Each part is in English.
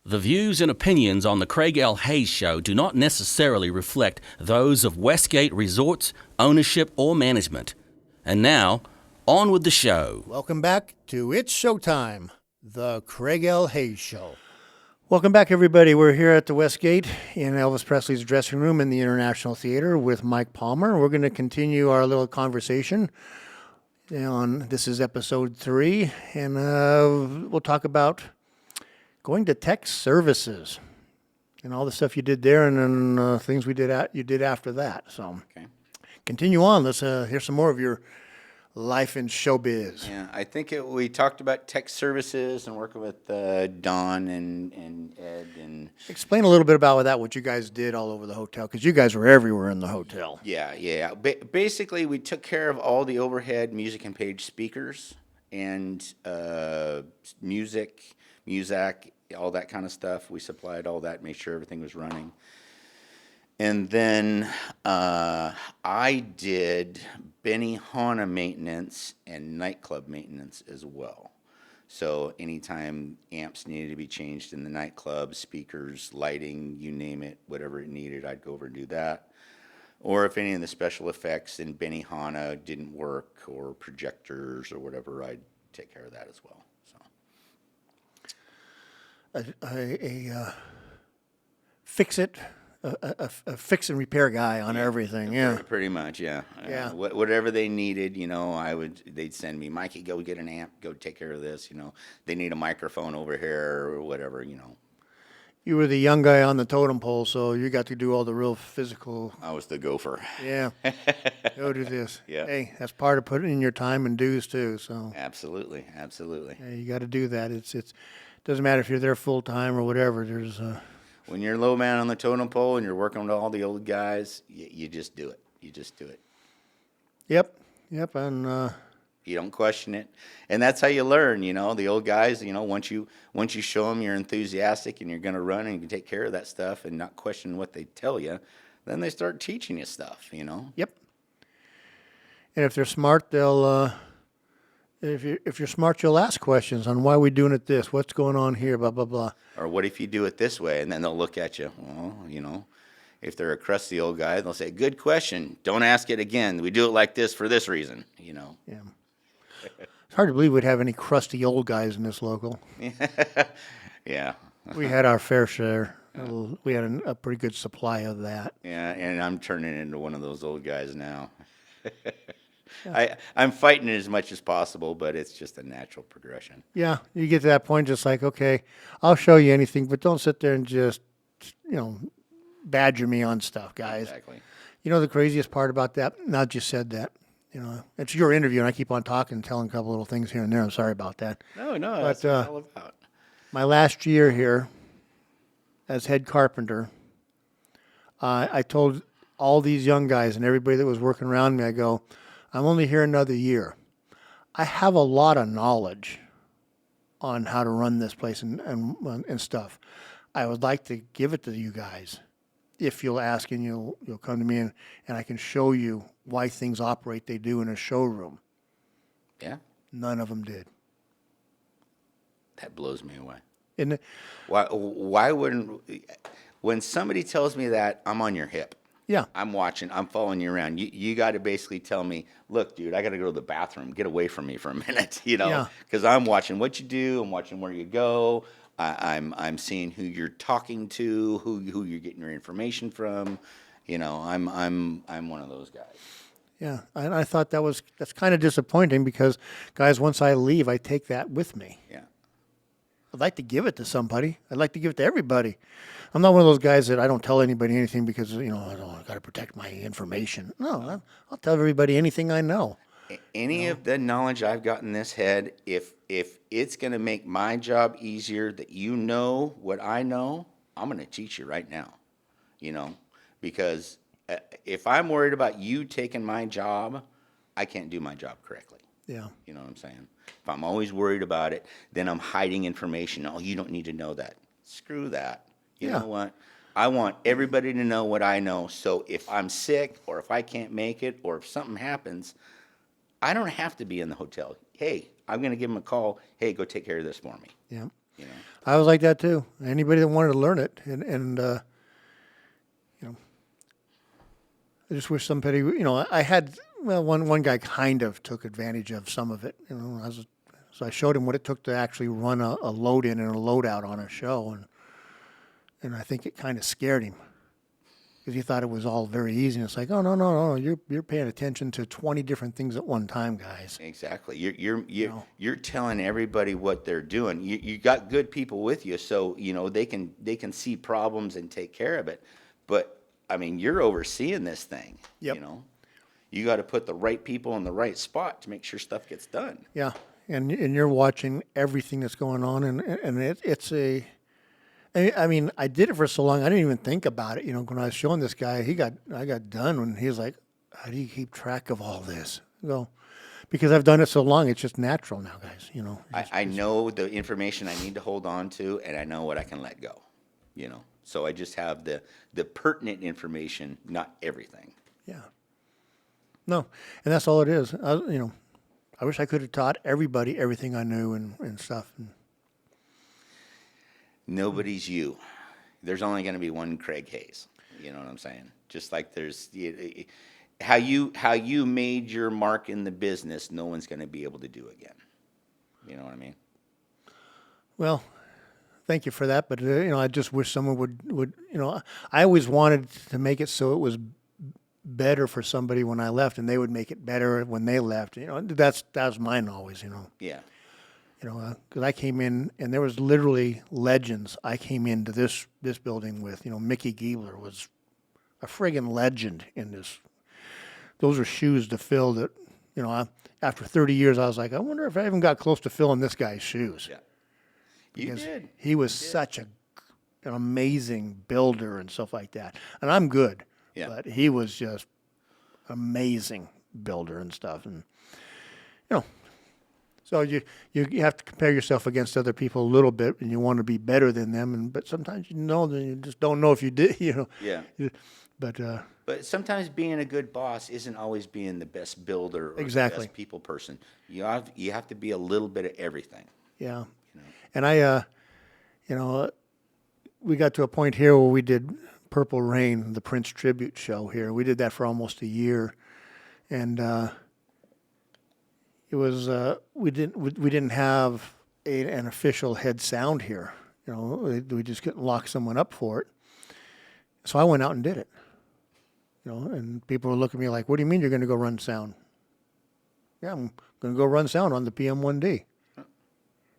The views and opinions on the Craig L. Hayes Show do not necessarily reflect those of Westgate Resorts, ownership, or management. And now, on with the show. Welcome back to It's Showtime, the Craig L. Hayes Show. Welcome back, everybody. We're here at the Westgate in Elvis Presley's dressing room in the International Theater with Mike Palmer. We're going to continue our little conversation on, this is episode 3, and we'll talk about going to tech services and all the stuff you did there, and then things you did after that. So, Okay. Continue on. Let's hear some more of your life in showbiz. Yeah, I think we talked about tech services and working with Don and Ed and Explain a little bit about that, what you guys did all over the hotel, because you guys were everywhere in the hotel. yeah. Basically, we took care of all the overhead music and page speakers and music, all that kind of stuff. We supplied all that, made sure everything was running. And then I did Benihana maintenance and nightclub maintenance as well. So anytime amps needed to be changed in the nightclub, speakers, lighting, you name it, whatever it needed, I'd go over and do that. Or if any of the special effects in Benihana didn't work, or projectors or whatever, I'd take care of that as well. So A fix and repair guy on everything. Yeah. pretty much, yeah. Yeah. Whatever they needed, they'd send me, Mikey, go get an amp, go take care of this. They need a microphone over here or whatever. You were the young guy on the totem pole, so you got to do all the real physical. I was the gopher. Yeah. Go do this. Yeah. Hey, that's part of putting in your time and dues too. So Absolutely. yeah, you got to do that. It doesn't matter if you're there full time or whatever. There's When you're low man on the totem pole and you're working with all the old guys, you just do it. You just do it. Yep, and You don't question it, and that's how you learn. The old guys. Once you show them you're enthusiastic and you're going to run and you can take care of that stuff and not question what they tell you, then they start teaching you stuff. Yep. And if they're smart, they'll. If you're smart, you'll ask questions on why we're doing it this, what's going on here, blah blah blah. Or what if you do it this way? And then they'll look at you. Well, if they're a crusty old guy, they'll say, "Good question. Don't ask it again. We do it like this for this reason." Yeah. It's hard to believe we'd have any crusty old guys in this local. Yeah. We had our fair share. We had a pretty good supply of that. Yeah, and I'm turning into one of those old guys now. I'm fighting it as much as possible, but it's just a natural progression. Yeah, you get to that point, just like, okay, I'll show you anything, but don't sit there and just, badger me on stuff, guys. Exactly. The craziest part about that, now that you said that, it's your interview, and I keep on talking and telling a couple little things here and there. I'm sorry about that. No, But, that's what it's all about. My last year here as head carpenter, I told all these young guys and everybody that was working around me, I go, I'm only here another year. I have a lot of knowledge on how to run this place and stuff. I would like to give it to you guys if you'll ask and you'll come to me and I can show you why things operate they do in a showroom. Yeah, None of them did. that blows me away. And Why wouldn't, when somebody tells me that, I'm on your hip. yeah, I'm watching. I'm following you around. You got to basically tell me, look, dude, I got to go to the bathroom. Get away from me for a minute, Yeah. because I'm watching what you do. I'm watching where you go. I'm seeing who you're talking to, who you're getting your information from. I'm one of those guys. yeah. And I thought that's kind of disappointing because, guys, once I leave, I take that with me. Yeah. I'd like to give it to somebody. I'd like to give it to everybody. I'm not one of those guys that I don't tell anybody anything because, I got to protect my information. No, I'll tell everybody anything I know. Any of the knowledge I've got in this head, if it's going to make my job easier that you know what I know, I'm going to teach you right now, because if I'm worried about you taking my job, I can't do my job correctly. Yeah. You know what I'm saying? If I'm always worried about it, then I'm hiding information. Oh, you don't need to know that. Screw that. You Yeah. know what? I want everybody to know what I know. So if I'm sick or if I can't make it or if something happens, I don't have to be in the hotel. Hey, I'm going to give them a call. Hey, go take care of this for me. Yeah. You know. I was like that too. Anybody that wanted to learn it, and you know, I just wish somebody, I had, well, one guy kind of took advantage of some of it, so I showed him what it took to actually run a load in and a load out on a show, and I think it kind of scared him because he thought it was all very easy. And it's like, oh no, you're paying attention to 20 different things at one time, guys. Exactly. You're telling everybody what they're doing. You got good people with you, so they can see problems and take care of it. But I mean, you're overseeing this thing. Yep. You got to put the right people in the right spot to make sure stuff gets done. Yeah, and you're watching everything that's going on, and it's a. I mean, I did it for so long, I didn't even think about it. When I was showing this guy, I got done when he was like, "How do you keep track of all this?" I go, because I've done it so long, it's just natural now, guys. I know the information I need to hold on to, and I know what I can let go. So I just have the pertinent information, not everything. Yeah. No, and that's all it is. I wish I could have taught everybody everything I knew and stuff. Nobody's you. There's only going to be one Craig Hayes. You know what I'm saying? Just like there's how you made your mark in the business, no one's going to be able to do again. You know what I mean? Well, thank you for that, but I just wish someone would. I always wanted to make it so it was better for somebody when I left, and they would make it better when they left. That was mine always. Yeah. Because I came in and there was literally legends. I came into this building with. Mickey Giebler was a friggin' legend in this. Those are shoes to fill that. After 30 years, I was like, I wonder if I even got close to filling this guy's shoes. Yeah. You did. He was such an amazing builder and stuff like that. And I'm good. Yeah. But he was just amazing builder and stuff. And, so you have to compare yourself against other people a little bit, and you want to be better than them. But sometimes you just don't know if you did. Yeah. But sometimes being a good boss isn't always being the best builder or Exactly. the best people person. You have to be a little bit of everything. Yeah. And I, we got to a point here where we did Purple Rain, the Prince tribute show here. We did that for almost a year, and it was we didn't have an official head sound here. We just couldn't lock someone up for it. So I went out and did it. And people were looking at me like, "What do you mean you're going to go run sound?" Yeah, I'm going to go run sound on the PM1D.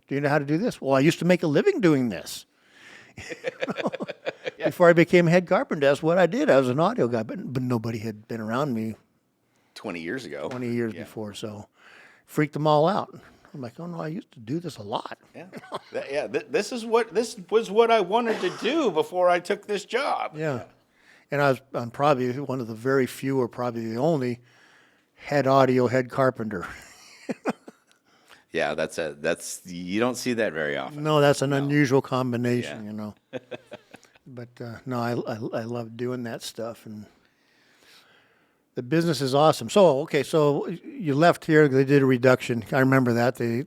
Do you know how to do this? Well, I used to make a living doing this. Yeah. Before I became head carpenter, that's what I did. I was an audio guy, but nobody had been around me 20 years ago. 20 years before, so freaked them all out. I'm like, oh no, I used to do this a lot. Yeah. This was what I wanted to do before I took this job. Yeah. And I'm probably one of the very few, or probably the only, head carpenter. Yeah, that's you don't see that very often. No, that's an unusual combination, Yeah. But no, I love doing that stuff, and the business is awesome. So so you left here. They did a reduction. I remember that they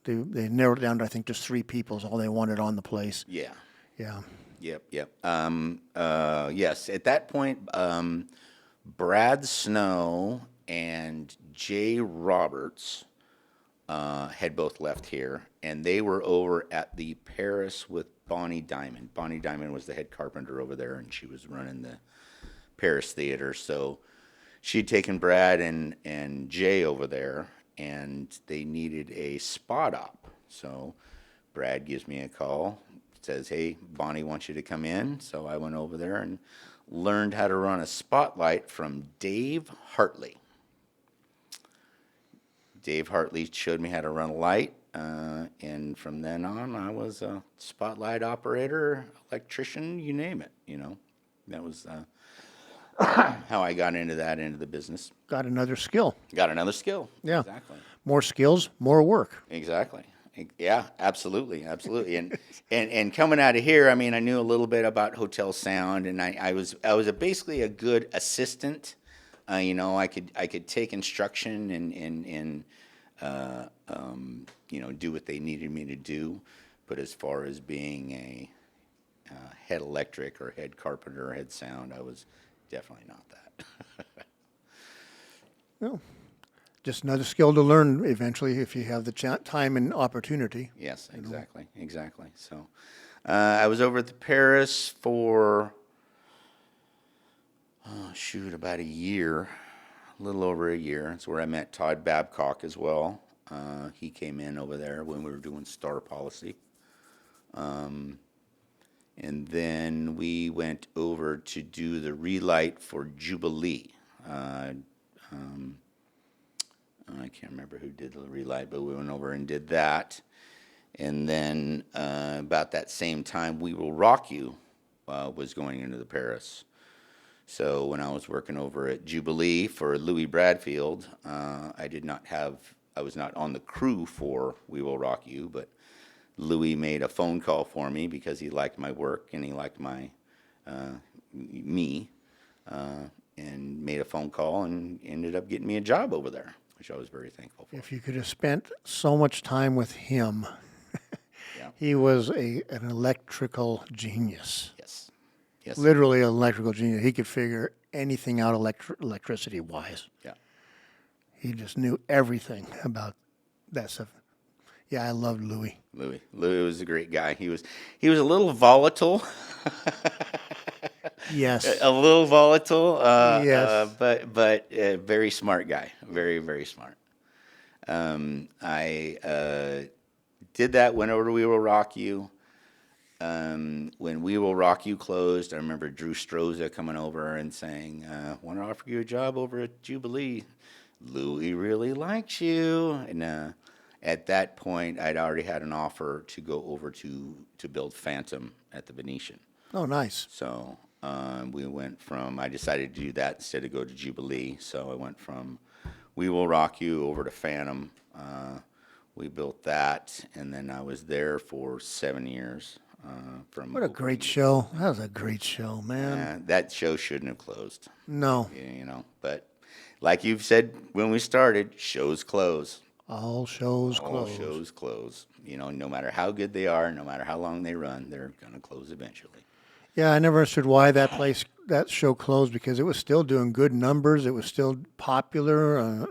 narrowed it down to, I think, just 3 people is all they wanted on the place. Yeah. Yeah. Yep. Yes. At that point, Brad Snow and Jay Roberts had both left here, and they were over at the Paris with Bonnie Diamond. Bonnie Diamond was the head carpenter over there, and she was running the Paris theater. So she'd taken Brad and Jay over there, and they needed a spot op. So Brad gives me a call, says, "Hey, Bonnie wants you to come in." So I went over there and learned how to run a spotlight from Dave Hartley. Dave Hartley showed me how to run a light, and from then on, I was a spotlight operator, electrician, you name it. That was how I got into the business. Got another skill. Got another skill. Yeah. Exactly. More skills, more work. Exactly. Yeah, absolutely. And coming out of here, I mean, I knew a little bit about hotel sound, and I was basically a good assistant. I could take instruction and do what they needed me to do. But as far as being a head electric or head carpenter or head sound, I was definitely not that. Well, just another skill to learn eventually if you have the time and opportunity. Yes, exactly, exactly. So I was over at the Paris for, about a year, a little over a year. That's where I met Todd Babcock as well. He came in over there when we were doing Star Policy. And then we went over to do the relight for Jubilee. I can't remember who did the relight, but we went over and did that. And then about that same time, We Will Rock You was going into the Paris. So when I was working over at Jubilee for Louis Bradfield, I was not on the crew for We Will Rock You, but Louis made a phone call for me because he liked my work and he liked me, and made a phone call and ended up getting me a job over there, which I was very thankful for. If you could have spent so much time with him, Yeah. he was an electrical genius. Yes. Yes. Literally an electrical genius. He could figure anything out electricity wise. Yeah. He just knew everything about that stuff. Yeah, I loved Louis. Louis was a great guy. He was a little volatile. Yes. A little volatile. Yes. But a very smart guy. Very, very smart. I did that. Went over to We Will Rock You. When We Will Rock You closed, I remember Drew Stroza coming over and saying, "Want to offer you a job over at Jubilee? Louis really likes you." And at that point, I'd already had an offer to go over to build Phantom at the Venetian. Oh, nice. So I decided to do that instead of go to Jubilee. So I went from We Will Rock You over to Phantom. We built that, and then I was there for 7 years. What a great show. That was a great show, man. That show shouldn't have closed, No, But like you've said when we started, shows close. all shows All closed. shows close. No matter how good they are, no matter how long they run, they're going to close eventually. Yeah, I never understood why that show closed because it was still doing good numbers. It was still popular.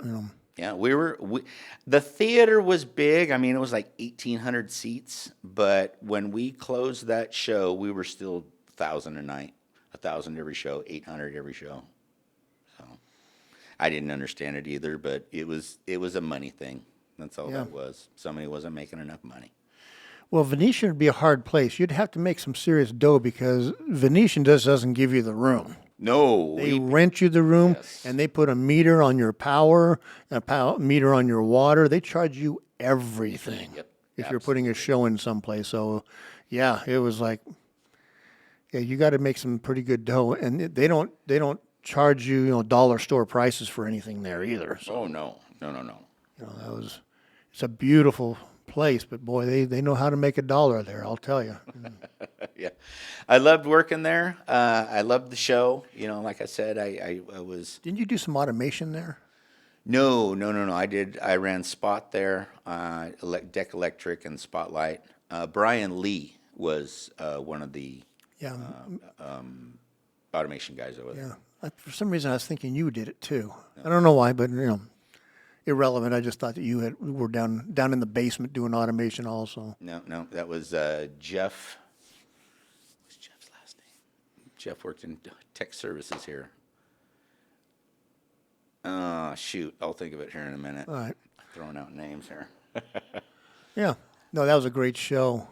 Yeah, the theater was big. I mean, it was like 1,800 seats. But when we closed that show, we were still 1,000 a night, 1,000 every show, 800 every show. So I didn't understand it either, but it was a money thing. That's all that was. Somebody wasn't making enough money. Well, Venetian would be a hard place. You'd have to make some serious dough because Venetian just doesn't give you the room. No, They rent you the room, Yes. and they put a meter on your power, meter on your water. They charge you everything Yep, if you're putting a show in someplace. So, yeah, it was like, yeah, you got to make some pretty good dough, and they don't charge you, dollar store prices for anything there either. So, Oh no. it's a beautiful place, but boy, they know how to make a dollar there. I'll tell you. Yeah, I loved working there. I loved the show. Like I said, I was. Didn't you do some automation there? No. I ran Spot there, Deck Electric and Spotlight. Brian Lee was one of the Yeah, automation guys over there. yeah. For some reason, I was thinking you did it too. I don't know why, but irrelevant. I just thought that you were down in the basement doing automation also. No, that was Jeff. What's Jeff's last name? Jeff worked in tech services here. Shoot, I'll think of it here in a minute. All right. Throwing out names here. Yeah. No, that was a great show.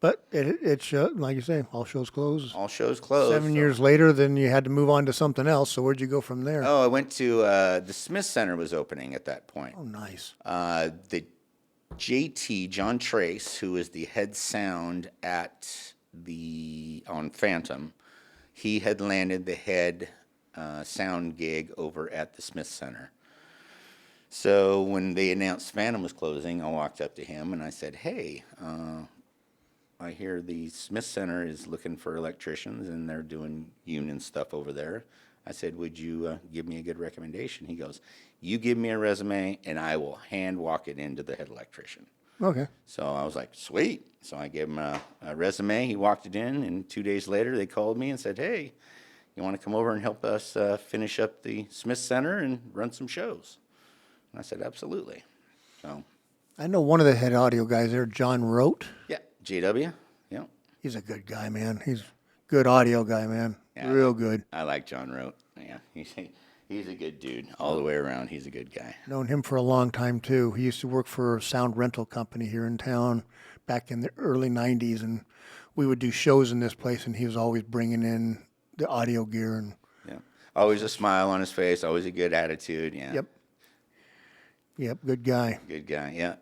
But it like you say, all shows closed. All shows closed. 7 years later, then you had to move on to something else. So where'd you go from there? Oh, I went to the Smith Center was opening at that point. Oh, nice. The JT John Trace, who is the head sound on Phantom, he had landed the head sound gig over at the Smith Center. So when they announced Phantom was closing, I walked up to him and I said, "Hey, I hear the Smith Center is looking for electricians and they're doing union stuff over there." I said, "Would you give me a good recommendation?" He goes, "You give me a resume and I will hand walk it into the head electrician." Okay. So I was like, sweet. So I gave him a resume. He walked it in, and 2 days later they called me and said, hey, you want to come over and help us finish up the Smith Center and run some shows? And I said, absolutely. So, I know one of the head audio guys there, John Rote. yeah, JW. Yeah. He's a good guy, man. He's a good audio guy, man. Yeah, Real good. I like John Rote. Yeah, he's a good dude all the way around. He's a good guy. Known him for a long time, too. He used to work for a sound rental company here in town back in the early 90s, and we would do shows in this place, and he was always bringing in the audio gear. And Yeah, always a smile on his face. Always a good attitude. Yeah. Yep, good guy. Good guy. Yeah.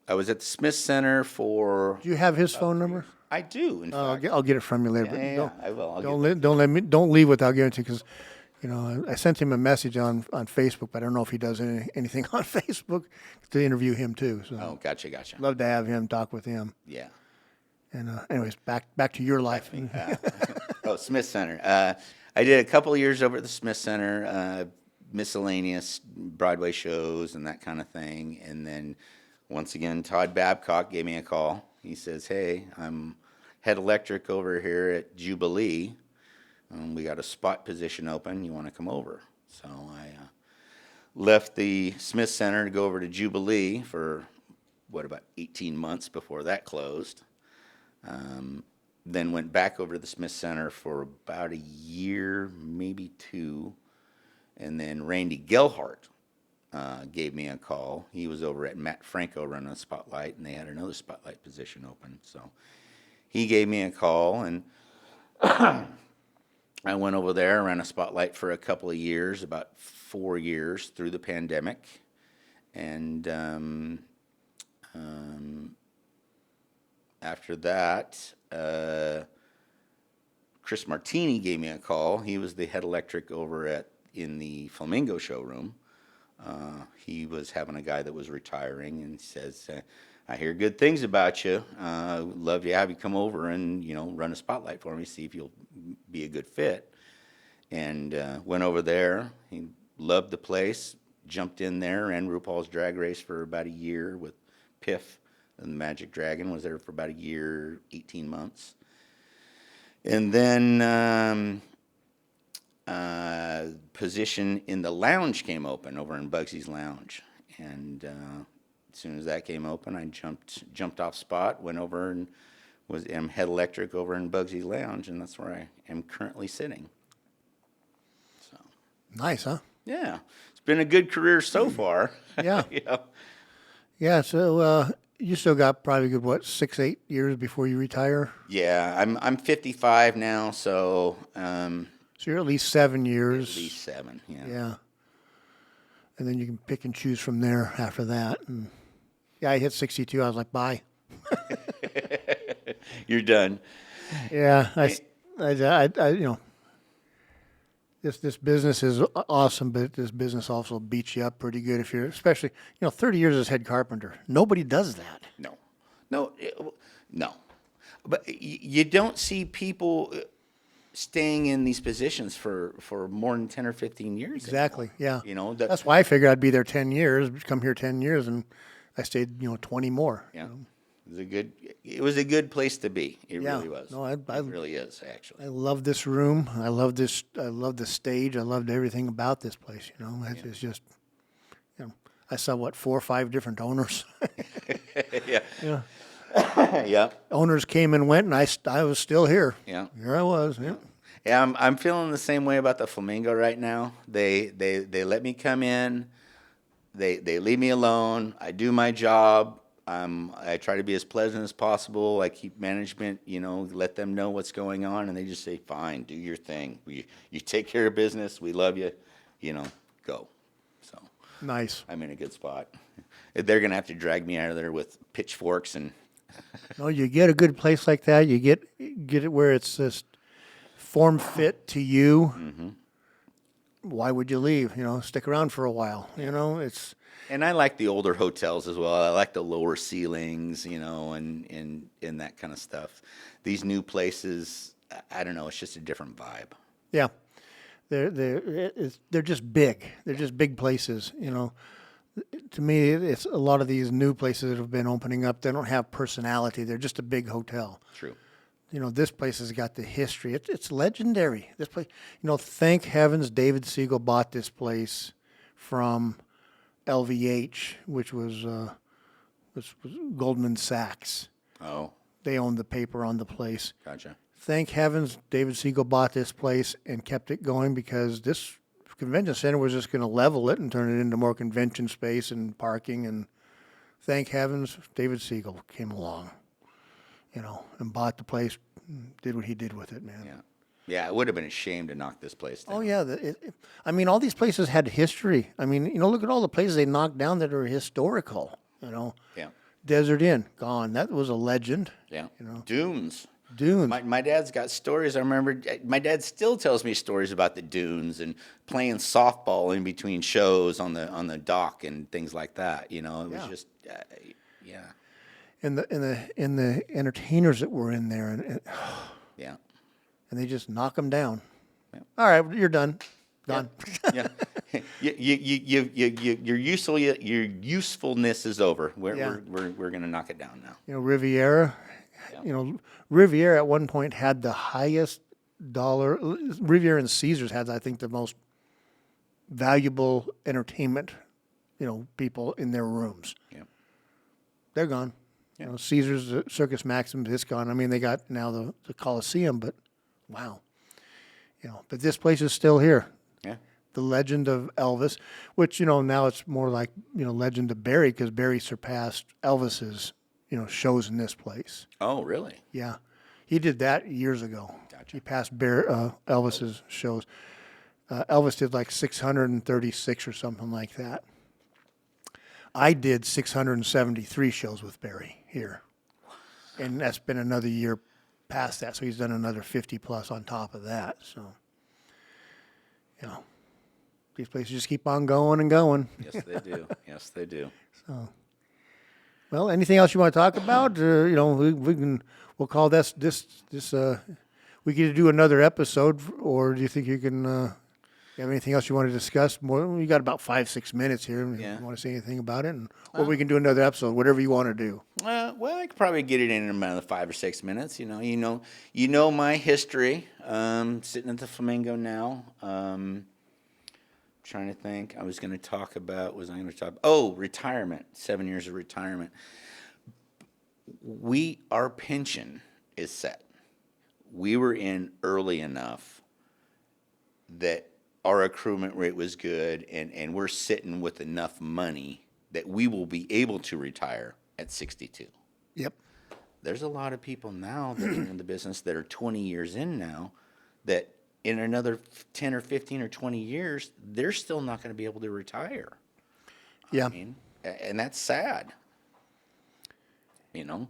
I was at the Smith Center for. Do you have his phone number? I do. In fact. I'll get it from you later. Yeah, I will. I'll Don't leave without giving it to you, because I sent him a message on Facebook, but I don't know if he does anything on Facebook to interview him too. So Oh, gotcha. love to have him, talk with him. Yeah. And anyways, back to your life. Oh, Smith Center. I did a couple of years over at the Smith Center, miscellaneous Broadway shows and that kind of thing. And then once again, Todd Babcock gave me a call. He says, hey, I'm head electric over here at Jubilee. We got a spot position open. You want to come over? So I left the Smith Center to go over to Jubilee for, about 18 months before that closed. Then went back over to the Smith Center for about a year, maybe two. And then Randy Gelhart gave me a call. He was over at Matt Franco running a Spotlight, and they had another Spotlight position open. So he gave me a call, and I went over there, ran a Spotlight for a couple of years, about 4 years through the pandemic. And after that, Chris Martini gave me a call. He was the head electric over in the Flamingo showroom. He was having a guy that was retiring, and says, I hear good things about you. Would love to have you come over and, run a Spotlight for me, see if you'll be a good fit. And went over there. He loved the place, jumped in there, ran RuPaul's Drag Race for about a year with Piff and the Magic Dragon. Was there for about a year, 18 months. And then position in the lounge came open over in Bugsy's Lounge. And as soon as that came open, I jumped off spot, went over and am head electric over in Bugsy's Lounge, and that's where I am currently sitting. So Nice, huh? yeah, it's been a good career so far. Yeah. Yeah. Yeah. So you still got probably a good 6, 8 years before you retire. Yeah, I'm 55 now, so So you're at least 7 years. at least 7. Yeah. Yeah. And then you can pick and choose from there after that. And yeah, I hit 62. I was like, bye. You're done. Yeah. This business is awesome, but this business also beats you up pretty good if you're, especially, 30 years as head carpenter. Nobody does that. No. But you don't see people staying in these positions for more than 10 or 15 years. Exactly. anymore. Yeah. That's That's why I figured I'd be there 10 years, come here 10 years, and I stayed, 20 more. yeah. It was a good place to be. It Yeah. really was. No, it really is actually. I love this room. I love the stage. I loved everything about this place. It's just, I saw 4 or 5 different owners. Yeah. Yeah. Yeah. Owners came and went, and I was still here. Yeah. Here I was. Yeah. Yeah, I'm feeling the same way about the Flamingo right now. They let me come in. They leave me alone. I do my job. I try to be as pleasant as possible. I keep management, let them know what's going on, and they just say, "Fine, do your thing. You take care of business. We love you. Go." So Nice. I'm in a good spot. They're gonna have to drag me out of there with pitchforks and. No, you get a good place like that. You get it where it's just form fit to you. Mm-hmm. Why would you leave? Stick around for a while. It's. And I like the older hotels as well. I like the lower ceilings, and that kind of stuff. These new places, I don't know, it's just a different vibe. Yeah, they're just big. They're just big places. to me, it's a lot of these new places that have been opening up. They don't have personality. They're just a big hotel. True. You know, this place has got the history. It's legendary. This place, you know, thank heavens David Siegel bought this place from LVH, which was Goldman Sachs. Oh, They owned the paper on the place. gotcha. Thank heavens David Siegel bought this place and kept it going, because this convention center was just going to level it and turn it into more convention space and parking. And thank heavens David Siegel came along, you know, and bought the place, and did what he did with it, man. Yeah. Yeah, it would have been a shame to knock this place down. Oh yeah, I mean, all these places had history. I mean, you know, look at all the places they knocked down that are historical. You know, Yeah. Desert Inn gone. That was a legend. Yeah. You know. Dunes. Dunes. My dad's got stories. I remember my dad still tells me stories about the dunes and playing softball in between shows on the dock and things like that. You know, it was Yeah. just, yeah, and the entertainers that were in there, and yeah, they just knock them down. Yeah. All right, you're done. Done. yeah. Your usefulness is over. Yeah. We're gonna knock it down now. You know, Riviera. Yeah. You know, Riviera at one point had the highest dollar. Riviera and Caesars had, I think, the most valuable entertainment, you know, people in their rooms. Yeah. They're gone. Yeah. You know, Caesars, Circus Maximus, it's gone. I mean, they got now the Coliseum, but wow. You know, but this place is still here. Yeah. The legend of Elvis, which, you know, now it's more like, you know, legend of Barry, because Barry surpassed Elvis's, you know, shows in this place. Oh, really? Yeah. He did that years ago. Gotcha. He passed Elvis's shows. Elvis did like 636 or something like that. I did 673 shows with Barry here. And that's been another year past that. So he's done another 50 plus on top of that. So, you know, these places just keep on going and going. Yes, they do. Yes, they do. Well, anything else you want to talk about? You know, we'll call this. We get to do another episode, or do you think you can? You have anything else you want to discuss? More, we got about 5-6 minutes here. Yeah. You want to say anything about it, or we can do another episode, whatever you want to do. Well, I could probably get it in about 5 or 6 minutes. You know my history. Sitting at the Flamingo now. Trying to think. I was going to talk about. Retirement. 7 years of retirement. Our pension is set. We were in early enough that our accruement rate was good, and we're sitting with enough money that we will be able to retire at 62. Yep. There's a lot of people now that are in the business that are 20 years in now that in another 10 or 15 or 20 years, they're still not going to be able to retire. Yeah. I mean, and that's sad. You know,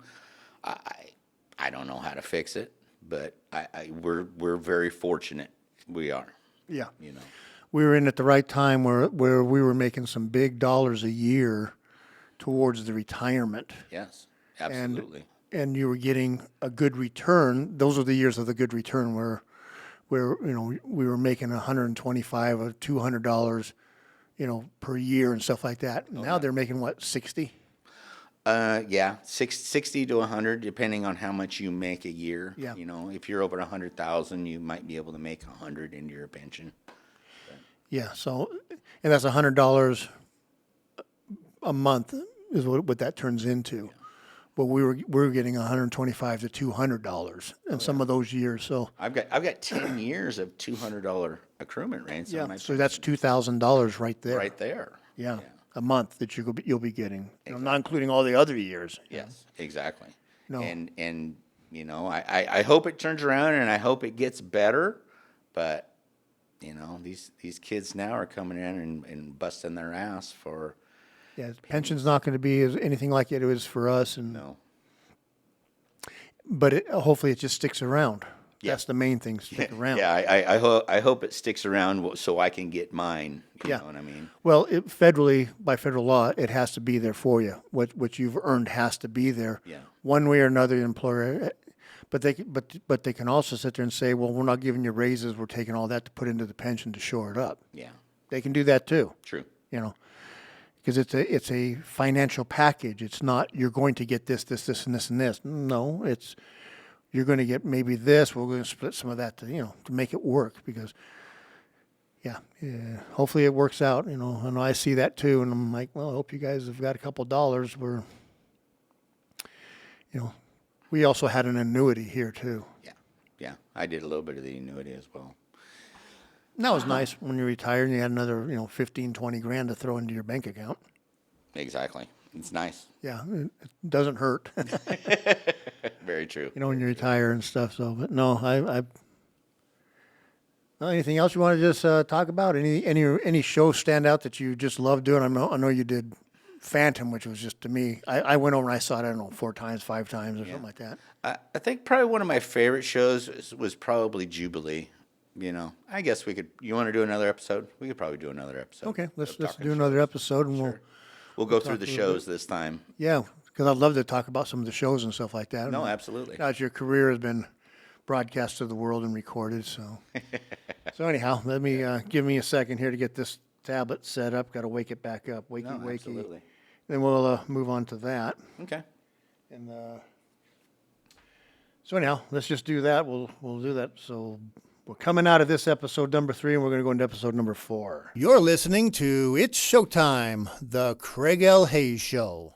I don't know how to fix it, but we're very fortunate. We are. Yeah. You know. We were in at the right time where we were making some big dollars a year towards the retirement. Yes. Absolutely. And you were getting a good return. Those are the years of the good return where you know, we were making $125 or $200, you know, per year and stuff like that. Now they're making what, 60? Yeah, 60 to 100, depending on how much you make a year. Yeah. You know, if you're over 100,000, you might be able to make 100 into your pension. Yeah. So, and that's $100 a month is what that turns into. But we were getting $125 to $200 in some of those years. So I've got 10 years of $200 accruement rates. yeah, on my so that's $2,000 right there. right there. Yeah, a month that you'll be getting. You know, not including all the other years. Yes, exactly. No. And you know, I hope it turns around and I hope it gets better, but you know, these kids now are coming in and busting their ass for. Yeah, pension's not going to be anything like it was for us, and No. but hopefully it just sticks around. Yeah. That's the main thing, stick around. Yeah, I hope it sticks around so I can get mine. You Yeah. know what I mean? Well, by federal law, it has to be there for you. What you've earned has to be there. Yeah. One way or another, the employer. But they can also sit there and say, well, we're not giving you raises. We're taking all that to put into the pension to shore it up. Yeah. They can do that too. True. You know, because it's a financial package. It's not you're going to get this, this, this, and this, and this. No, it's you're going to get maybe this. We're going to split some of that to make it work because. Yeah, hopefully it works out. I know I see that too, and I'm like, well, I hope you guys have got a couple dollars. We also had an annuity here too. Yeah, I did a little bit of the annuity as well. And that was nice when you retired and you had another, 15, 20 grand to throw into your bank account. Exactly. It's nice. Yeah, it doesn't hurt, Very true. when you retire and stuff. So, but no, well, anything else you want to just talk about? Any shows stand out that you just love doing? I know you did Phantom, which was just to me. I went over and I saw it. I don't know 4 times, 5 times, or something like that. I think probably one of my favorite shows was probably Jubilee. I guess we could. You want to do another episode? We could probably do another episode. Okay, let's of talking do another episode, and We'll go through the shows this time. yeah, because I'd love to talk about some of the shows and stuff like that. No, absolutely. As your career has been broadcast to the world and recorded, so. So anyhow, let me give me a second here to get this tablet set up. Got to wake it back up. Wakey, wakey. Absolutely. Then we'll move on to that. Okay. And so anyhow, let's just do that. We'll do that. So we're coming out of this episode number 3, and we're going to go into episode number 4. You're listening to It's Showtime, the Craig L. Hayes Show.